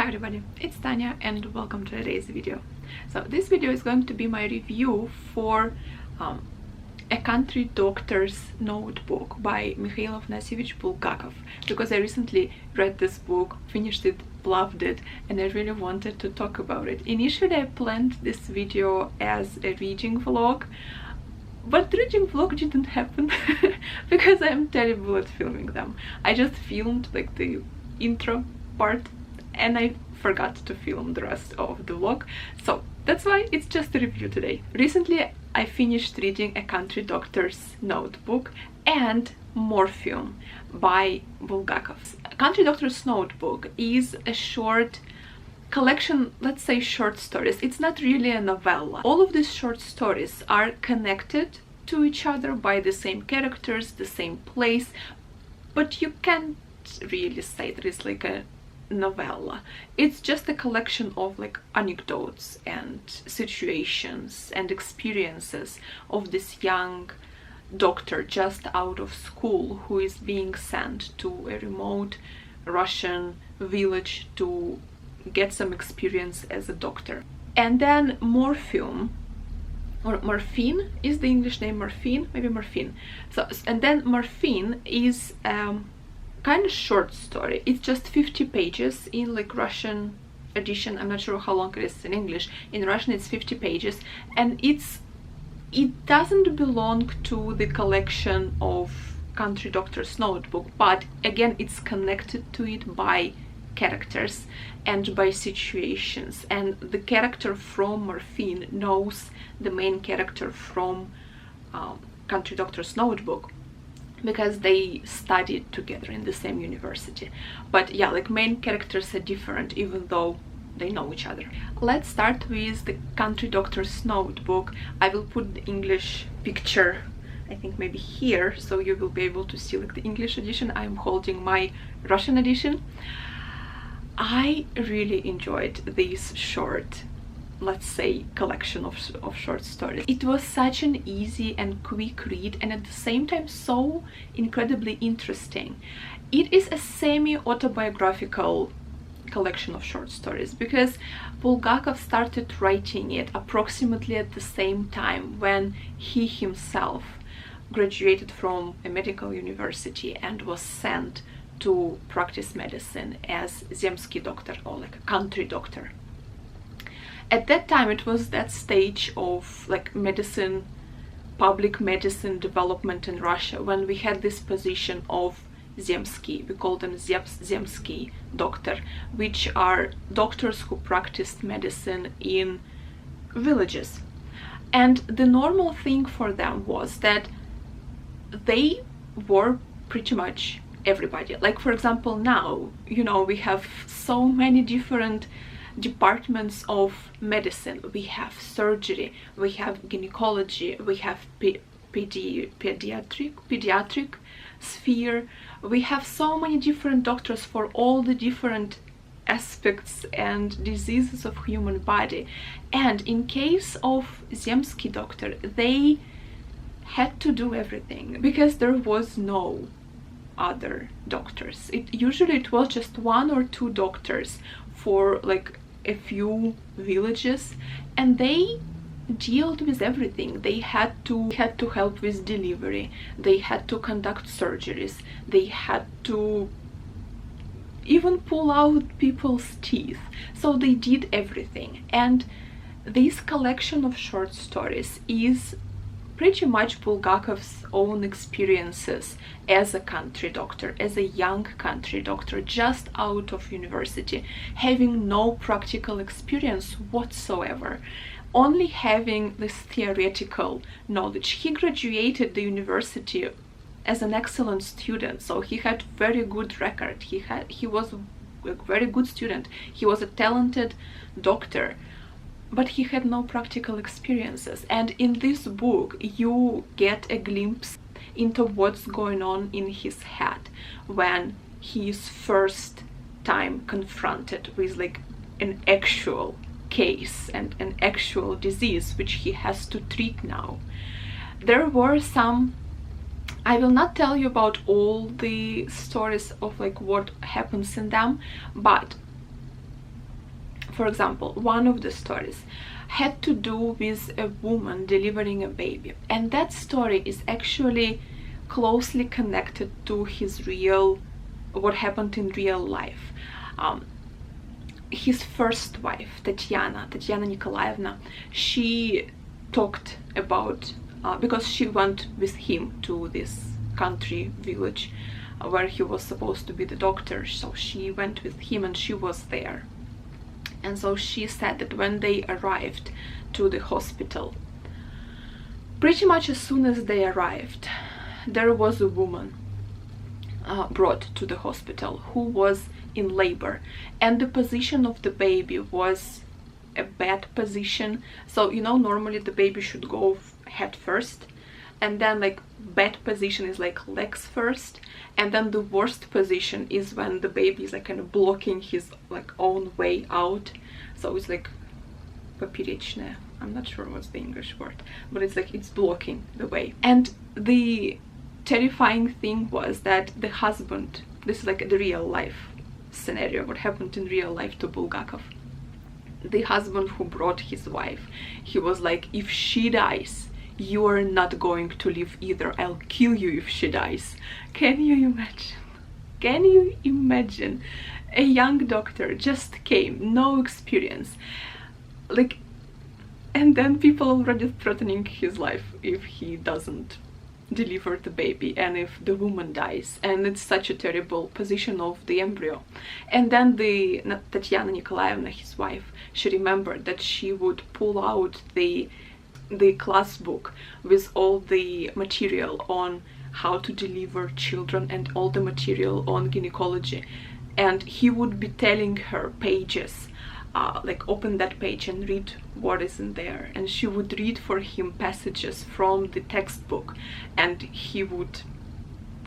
Hi everybody, it's Tanya and welcome to today's video. So this video is going to be my review for A Country Doctor's Notebook by Mikhail Afanasyevich Bulgakov, because I recently read this book, finished it, loved it, and I really wanted to talk about it. Initially I planned this video as a reading vlog, but the reading vlog didn't happen because I'm terrible at filming them. I just filmed like the intro part and I forgot to film the rest of the vlog, so that's why it's just a review today. Recently I finished reading A Country Doctor's Notebook and Morphium by Bulgakov. A Country Doctor's Notebook is a short collection, let's say short stories. It's not really a novella. All of these short stories are connected to each other by the same characters, the same place, but you can't really say that it's like a novella. It's just a collection of like anecdotes and situations and experiences of this young doctor just out of school who is being sent to a remote Russian village to get some experience as a doctor. And then Morphium, or Morphine is the English name, Morphine, maybe Morphine. So, and then Morphine is kind of short story. It's just 50 pages in like Russian edition. I'm not sure how long it is in English. In Russian it's 50 pages, and it doesn't belong to the collection of Country Doctor's Notebook, but again it's connected to it by characters and by situations, and the character from Morphine knows the main character from Country Doctor's Notebook, because they studied together in the same university. But yeah, like main characters are different even though they know each other. Let's start with the Country Doctor's Notebook. I will put the English picture, I think maybe here, so you will be able to see like the English edition. I'm holding my Russian edition. I really enjoyed this short, let's say, collection of short stories. It was such an easy and quick read, and at the same time so incredibly interesting. It is a semi-autobiographical collection of short stories because Bulgakov started writing it approximately at the same time when he himself graduated from a medical university and was sent to practice medicine as Zemsky doctor, or like a country doctor. At that time it was that stage of like medicine, public medicine development in Russia, when we had this position of Zemsky, we call them Zemsky doctor, which are doctors who practiced medicine in villages. And the normal thing for them was that they were pretty much everybody. Like for example now, you know, we have so many different departments of medicine. We have surgery, we have gynecology, we have pediatric sphere. We have so many different doctors for all the different aspects and diseases of human body. And in case of Zemsky doctor, they had to do everything because there was no other doctors. Usually it was just one or two doctors for like a few villages, and they dealt with everything. They had to help with delivery, they had to conduct surgeries, they had to even pull out people's teeth, so they did everything. And this collection of short stories is pretty much Bulgakov's own experiences as a country doctor, as a young country doctor just out of university, having no practical experience whatsoever, only having this theoretical knowledge. He graduated the university as an excellent student, so he had very good record. He was a very good student, he was a talented doctor, but he had no practical experiences. And in this book you get a glimpse into what's going on in his head when he is first time confronted with like an actual case and an actual disease which he has to treat now. There were some, I will not tell you about all the stories of like what happens in them, but For example, one of the stories had to do with a woman delivering a baby, and that story is actually closely connected to what happened in real life. His first wife, Tatiana Nikolaevna, she talked about, because she went with him to this country village where he was supposed to be the doctor, so she went with him and she was there. And so she said that when they arrived to the hospital, pretty much as soon as they arrived, there was a woman brought to the hospital who was in labor, and the position of the baby was a bad position. So normally the baby should go head first, and then like bad position is like legs first, and then the worst position is when the baby is like kind of blocking his like own way out. So it's like poперечная, I'm not sure what's the English word, but it's like it's blocking the way. And the terrifying thing was that the husband, this is like the real life scenario, what happened in real life to Bulgakov. The husband who brought his wife, he was like, if she dies, you are not going to live either. I'll kill you if she dies. Can you imagine? Can you imagine? A young doctor just came, no experience, like, and then people already threatening his life if he doesn't deliver the baby and if the woman dies, and it's such a terrible position of the embryo. And then Tatiana Nikolaevna, his wife, she remembered that she would pull out the class book with all the material on how to deliver children and all the material on gynecology, and he would be telling her pages, like open that page and read what is in there, and she would read for him passages from the textbook, and he would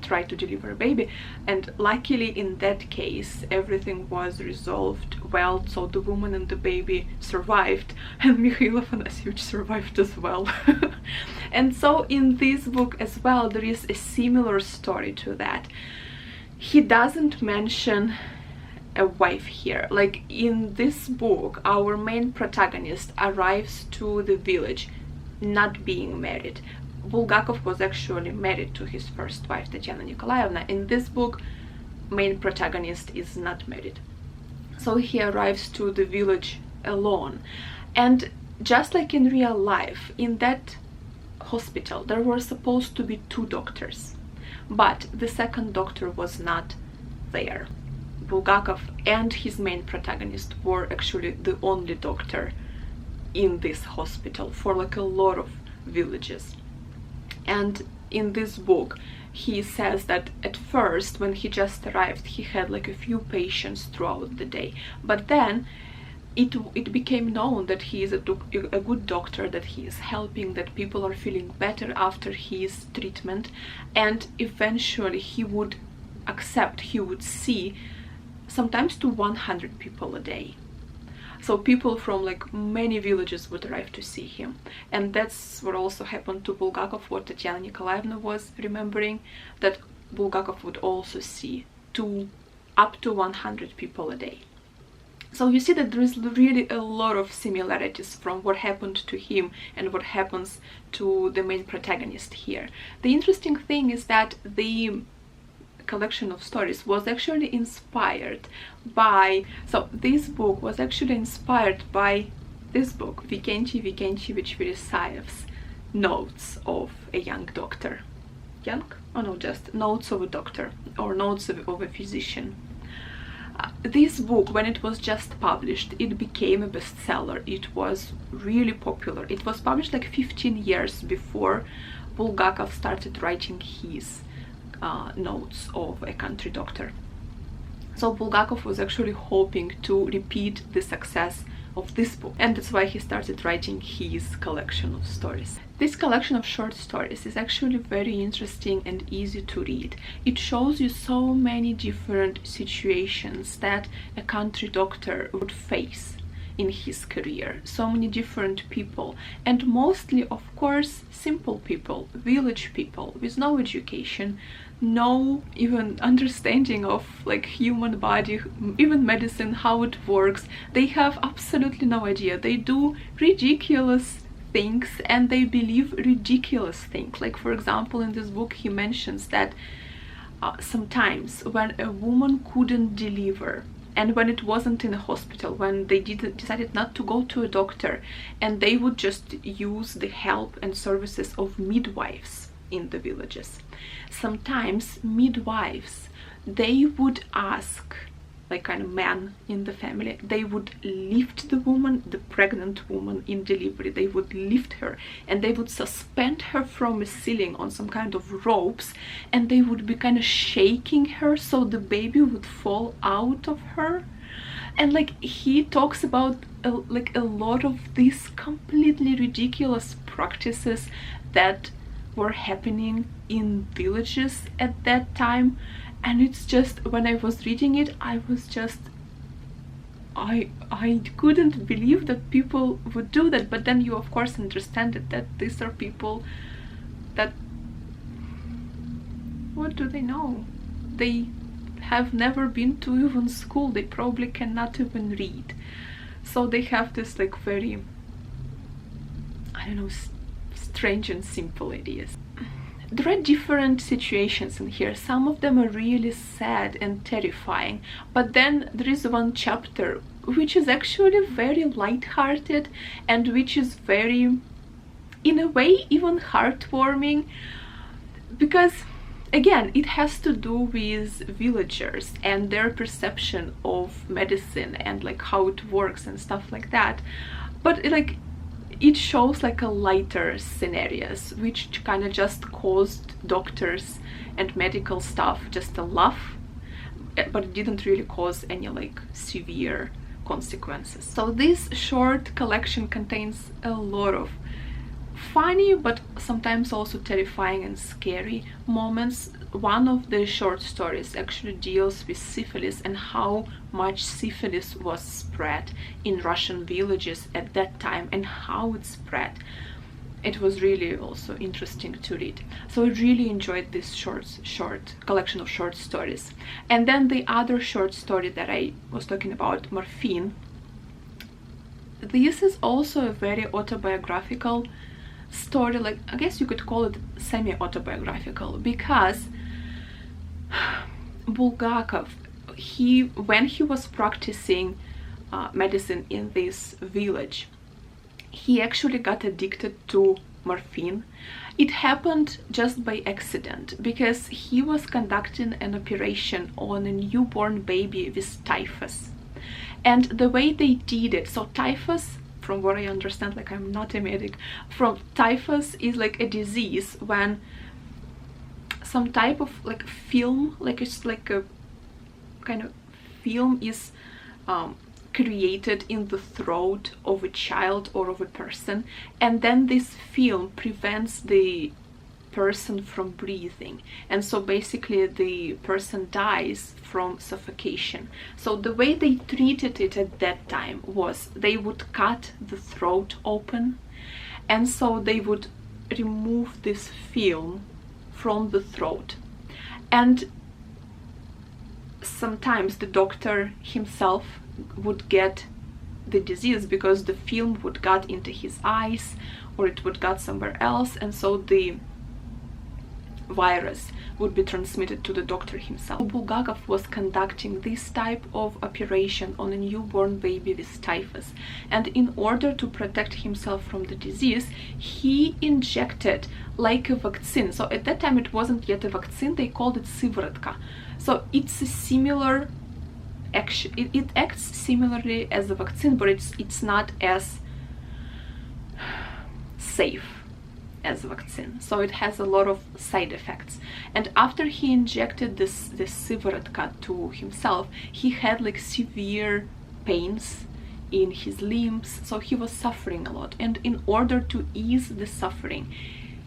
try to deliver a baby. And luckily in that case everything was resolved well, so the woman and the baby survived, and Mikhail Afanasyevich survived as well. And so in this book as well there is a similar story to that. He doesn't mention a wife here. Like in this book, our main protagonist arrives to the village not being married. Bulgakov was actually married to his first wife, Tatiana Nikolaevna. In this book, main protagonist is not married. So he arrives to the village alone. And just like in real life, in that hospital, there were supposed to be 2 doctors. But the second doctor was not there. Bulgakov and his main protagonist were actually the only doctor in this hospital for like a lot of villages. And in this book he says that at first when he just arrived he had like a few patients throughout the day, but then it became known that he is a good doctor, that he is helping, that people are feeling better after his treatment, and eventually he would see sometimes to 100 people a day. So people from like many villages would arrive to see him. And that's what also happened to Bulgakov, what Tatiana Nikolaevna was remembering, that Bulgakov would also see up to 100 people a day. So you see that there is really a lot of similarities from what happened to him and what happens to the main protagonist here. The interesting thing is that the collection of stories was actually inspired by, so this book was actually inspired by this book, Vikenty Vikentyevich Verisayev's Notes of a Young Doctor. Young? Oh no, just Notes of a Doctor, or Notes of a Physician. This book, when it was just published, it became a bestseller. It was really popular. It was published like 15 years before Bulgakov started writing his Notes of a Country Doctor. So Bulgakov was actually hoping to repeat the success of this book, and that's why he started writing his collection of stories. This collection of short stories is actually very interesting and easy to read. It shows you so many different situations that a country doctor would face in his career, so many different people, and mostly of course simple people, village people with no education, no even understanding of like human body, even medicine, how it works. They have absolutely no idea. They do ridiculous things and they believe ridiculous things. Like, for example, in this book he mentions that sometimes when a woman couldn't deliver, and when it wasn't in a hospital, when they decided not to go to a doctor, and they would just use the help and services of midwives in the villages. Sometimes midwives, they would ask, like kind of man in the family, they would lift the woman, the pregnant woman in delivery, they would lift her and they would suspend her from a ceiling on some kind of ropes, and they would be kind of shaking her so the baby would fall out of her. And like he talks about like a lot of these completely ridiculous practices that were happening in villages at that time. And it's just, when I was reading it, I was just, I couldn't believe that people would do that. But then you of course understand that these are people that, what do they know? They have never been to even school, they probably cannot even read. So they have this like very, I don't know, strange and simple ideas. There are different situations in here. Some of them are really sad and terrifying, but then there is one chapter which is actually very light-hearted and which is very, in a way, even heartwarming, because again, it has to do with villagers and their perception of medicine and like how it works and stuff like that. But like it shows like a lighter scenarios which kind of just caused doctors and medical staff just a laugh, but it didn't really cause any like severe consequences. So this short collection contains a lot of funny but sometimes also terrifying and scary moments. One of the short stories actually deals with syphilis and how much syphilis was spread in Russian villages at that time and how it spread. It was really also interesting to read. So I really enjoyed this short collection of short stories. And then the other short story that I was talking about, Morphine, this is also a very autobiographical story. Like, I guess you could call it semi-autobiographical, because Bulgakov, when he was practicing medicine in this village, he actually got addicted to morphine. It happened just by accident, because he was conducting an operation on a newborn baby with typhus. And the way they did it, so typhus, from what I understand, like I'm not a medic, from typhus is like a disease when some type of like film, like it's like a kind of film is created in the throat of a child or of a person, and then this film prevents the person from breathing, and so basically the person dies from suffocation. So the way they treated it at that time was they would cut the throat open, and so they would remove this film from the throat, and sometimes the doctor himself would get the disease because the film would get into his eyes or it would get somewhere else, and so the virus would be transmitted to the doctor himself. Bulgakov was conducting this type of operation on a newborn baby with typhus, and in order to protect himself from the disease, he injected like a vaccine. So at that time it wasn't yet a vaccine, they called it sivorotka. So it's a similar action, it acts similarly as a vaccine, but it's not as safe as a vaccine, so it has a lot of side effects. And after he injected this sivorotka to himself, he had like severe pains in his limbs, so he was suffering a lot, and in order to ease the suffering,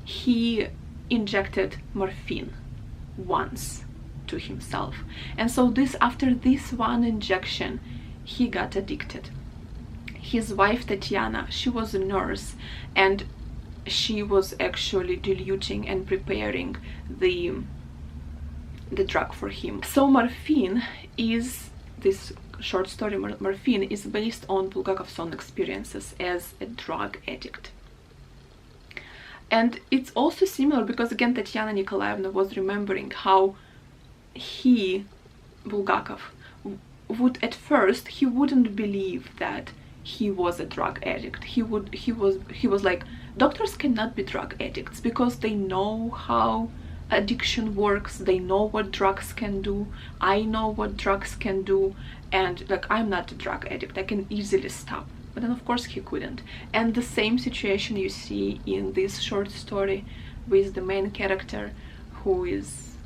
he injected morphine once to himself. And so after this one injection, he got addicted. His wife Tatiana, she was a nurse, and she was actually diluting and preparing the the drug for him. So morphine is, this short story Morphine is based on Bulgakov's own experiences as a drug addict. And it's also similar because, again, Tatiana Nikolaevna was remembering how Bulgakov, would at first, he wouldn't believe that he was a drug addict. He was like, doctors cannot be drug addicts because they know how addiction works, they know what drugs can do, I know what drugs can do, and like, I'm not a drug addict, I can easily stop. But then of course he couldn't. And the same situation you see in this short story with the main character, who is,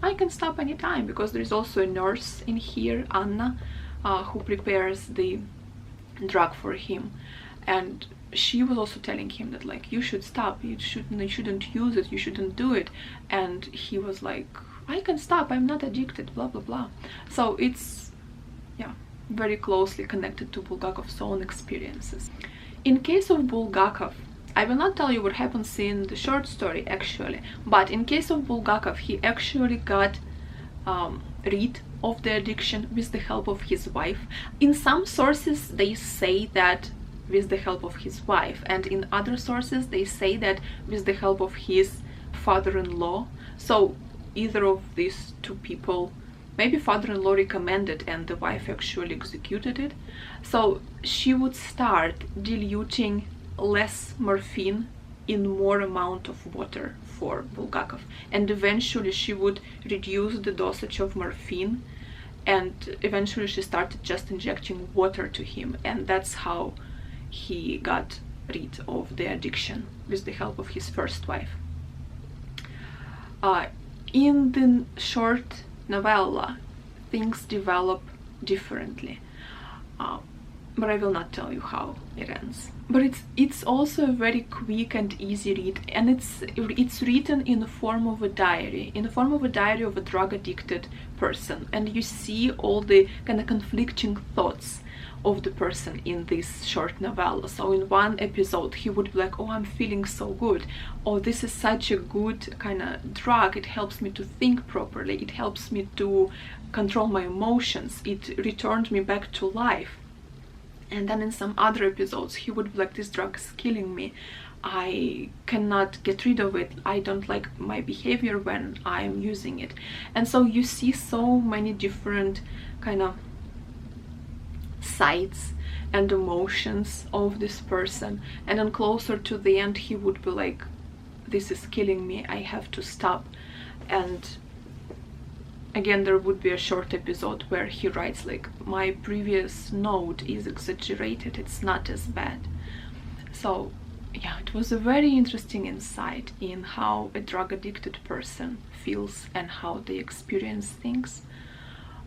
I can stop anytime, because there is also a nurse in here, Anna, who prepares the drug for him, and she was also telling him that like, you should stop, you shouldn't use it, you shouldn't do it, and he was like, I can stop, I'm not addicted, blah blah blah. So it's, yeah, very closely connected to Bulgakov's own experiences. In case of Bulgakov, I will not tell you what happens in the short story actually, but in case of Bulgakov, he actually got rid of the addiction with the help of his wife. In some sources they say that with the help of his wife, and in other sources they say that with the help of his father-in-law. So either of these two people, maybe father-in-law recommended and the wife actually executed it. So she would start diluting less morphine in more amount of water for Bulgakov, and eventually she would reduce the dosage of morphine, and eventually she started just injecting water to him, and that's how he got rid of the addiction with the help of his first wife. In the short novella, things develop differently, but I will not tell you how it ends. But it's also a very quick and easy read, and it's written in the form of a diary, of a drug addicted person, and you see all the kind of conflicting thoughts of the person in this short novella. So in one episode he would be like, oh, I'm feeling so good, oh, this is such a good kind of drug, it helps me to think properly, it helps me to control my emotions, it returned me back to life. And then in some other episodes he would be like, this drug is killing me, I cannot get rid of it, I don't like my behavior when I'm using it. And so you see so many different kind of sides and emotions of this person, and then closer to the end he would be like, this is killing me, I have to stop. And again, there would be a short episode where he writes like, my previous note is exaggerated, it's not as bad. So yeah, it was a very interesting insight in how a drug addicted person feels and how they experience things.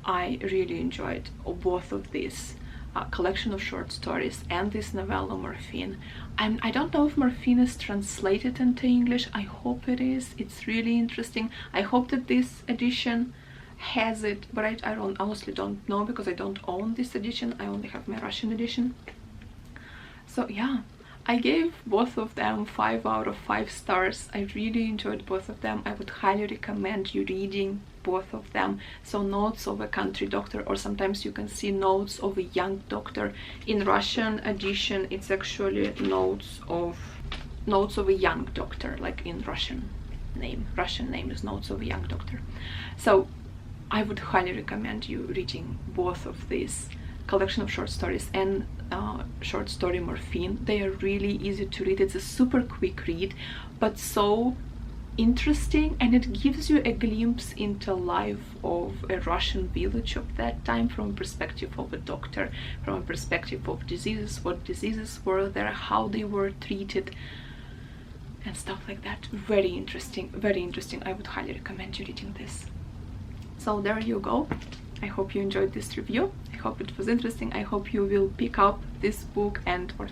I really enjoyed both of these collection of short stories and this novella Morphine. I don't know if Morphine is translated into English, I hope it is, it's really interesting. I hope that this edition has it, but I honestly don't know because I don't own this edition, I only have my Russian edition. So yeah, I gave both of them 5 out of 5 stars. I really enjoyed both of them. I would highly recommend you reading both of them. So Notes of a Country Doctor, or sometimes you can see Notes of a Young Doctor. In Russian edition it's actually Notes of a Young Doctor, like in Russian name is Notes of a Young Doctor. So I would highly recommend you reading both of these collection of short stories and short story Morphine. They are really easy to read. It's a super quick read, but so interesting, and it gives you a glimpse into life of a Russian village of that time from a perspective of a doctor, from a perspective of diseases, what diseases were there, how they were treated, and stuff like that. Very interesting, very interesting. I would highly recommend you reading this. So there you go. I hope you enjoyed this review. I hope it was interesting. I hope you will pick up this book or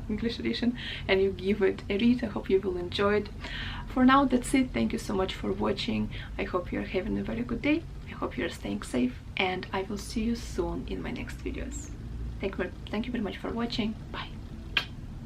English edition and you give it a read. I hope you will enjoy it. For now, that's it. Thank you so much for watching. I hope you're having a very good day. I hope you're staying safe, and I will see you soon in my next videos. Thank you very much for watching. Bye.